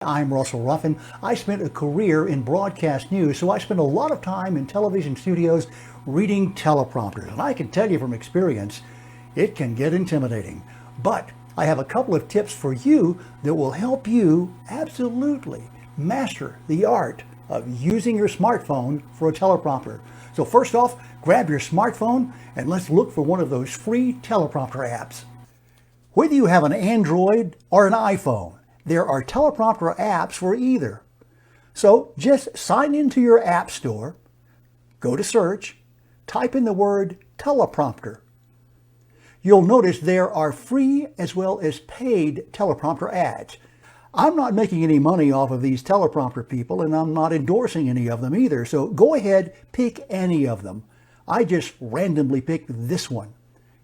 I'm Russell Ruffin. I spent a career in broadcast news, so I spent a lot of time in television studios reading teleprompters. And I can tell you from experience, it can get intimidating. But I have a couple of tips for you that will help you absolutely master the art of using your smartphone for a teleprompter. So first off, grab your smartphone and let's look for one of those free teleprompter apps. Whether you have an Android or an iPhone, there are teleprompter apps for either. So just sign into your app store, go to search, type in the word teleprompter. You'll notice there are free as well as paid teleprompter ads. I'm not making any money off of these teleprompter people, and I'm not endorsing any of them either, so go ahead, pick any of them. I just randomly picked this one.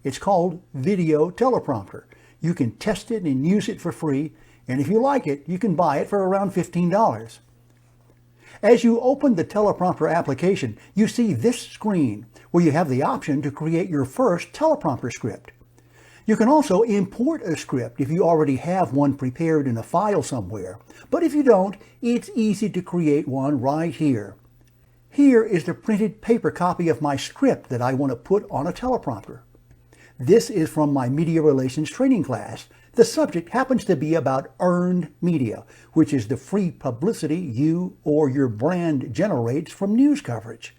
It's called Video Teleprompter. You can test it and use it for free, and if you like it, you can buy it for around $15. As you open the teleprompter application, you see this screen where you have the option to create your first teleprompter script. You can also import a script if you already have one prepared in a file somewhere. But if you don't, it's easy to create one right here. Here is the printed paper copy of my script that I want to put on a teleprompter. This is from my media relations training class. The subject happens to be about earned media, which is the free publicity you or your brand generates from news coverage.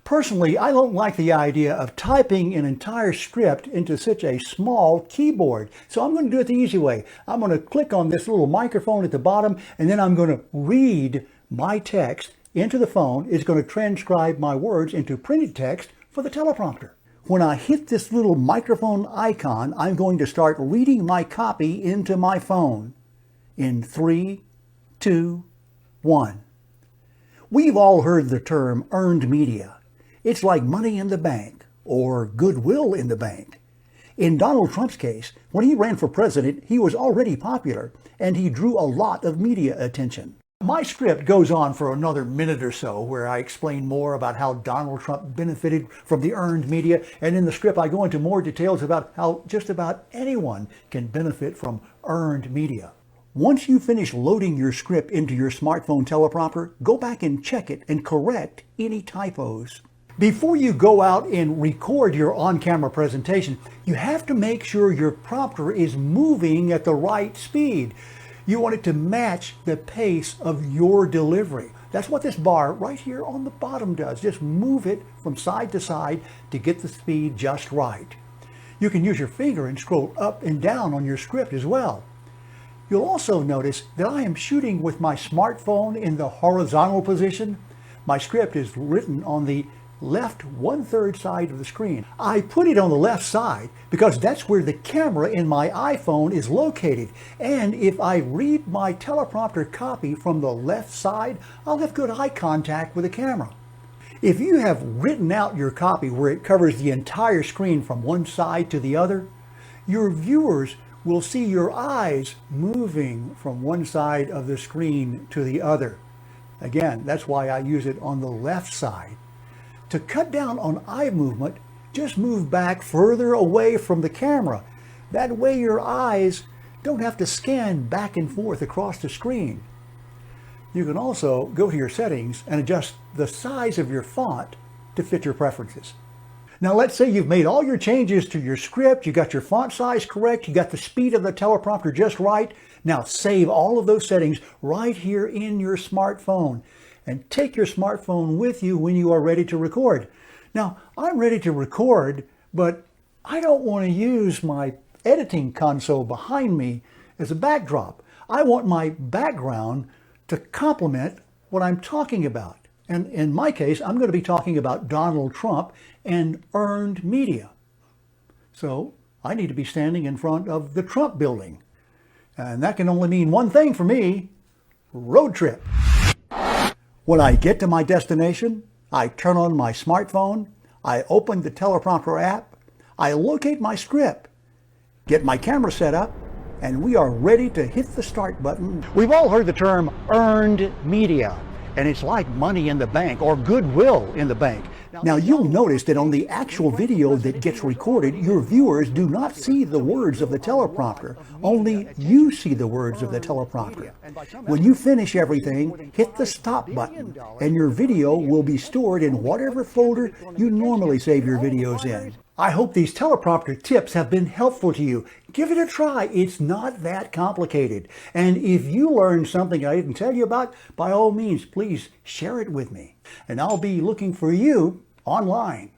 Personally, I don't like the idea of typing an entire script into such a small keyboard, so I'm going to do it the easy way. I'm going to click on this little microphone at the bottom, and then I'm going to read my text into the phone. It's going to transcribe my words into printed text for the teleprompter. When I hit this little microphone icon, I'm going to start reading my copy into my phone. In 3, 2, 1. We've all heard the term earned media. It's like money in the bank or goodwill in the bank. In Donald Trump's case, when he ran for president, he was already popular and he drew a lot of media attention. My script goes on for another minute or so where I explain more about how Donald Trump benefited from the earned media, and in the script I go into more details about how just about anyone can benefit from earned media. Once you finish loading your script into your smartphone teleprompter, go back and check it and correct any typos. Before you go out and record your on-camera presentation, you have to make sure your prompter is moving at the right speed. You want it to match the pace of your delivery. That's what this bar right here on the bottom does. Just move it from side to side to get the speed just right. You can use your finger and scroll up and down on your script as well. You'll also notice that I am shooting with my smartphone in the horizontal position. My script is written on the left 1/3 side of the screen. I put it on the left side because that's where the camera in my iPhone is located. And if I read my teleprompter copy from the left side, I'll have good eye contact with the camera. If you have written out your copy where it covers the entire screen from one side to the other, your viewers will see your eyes moving from one side of the screen to the other. Again, that's why I use it on the left side. To cut down on eye movement, just move back further away from the camera. That way your eyes don't have to scan back and forth across the screen. You can also go to your settings and adjust the size of your font to fit your preferences. Now let's say you've made all your changes to your script, you got your font size correct, you got the speed of the teleprompter just right. Now save all of those settings right here in your smartphone. And take your smartphone with you when you are ready to record. Now, I'm ready to record, but I don't want to use my editing console behind me as a backdrop. I want my background to complement what I'm talking about. And in my case, I'm going to be talking about Donald Trump and earned media. So I need to be standing in front of the Trump building. And that can only mean one thing for me: road trip. When I get to my destination, I turn on my smartphone, I open the teleprompter app, I locate my script, get my camera set up, and we are ready to hit the start button. We've all heard the term earned media, and it's like money in the bank or goodwill in the bank. Now you'll notice that on the actual video that gets recorded, your viewers do not see the words of the teleprompter. Only you see the words of the teleprompter. When you finish everything, hit the stop button, and your video will be stored in whatever folder you normally save your videos in. I hope these teleprompter tips have been helpful to you. Give it a try. It's not that complicated. And if you learned something I didn't tell you about, by all means, please share it with me. And I'll be looking for you online.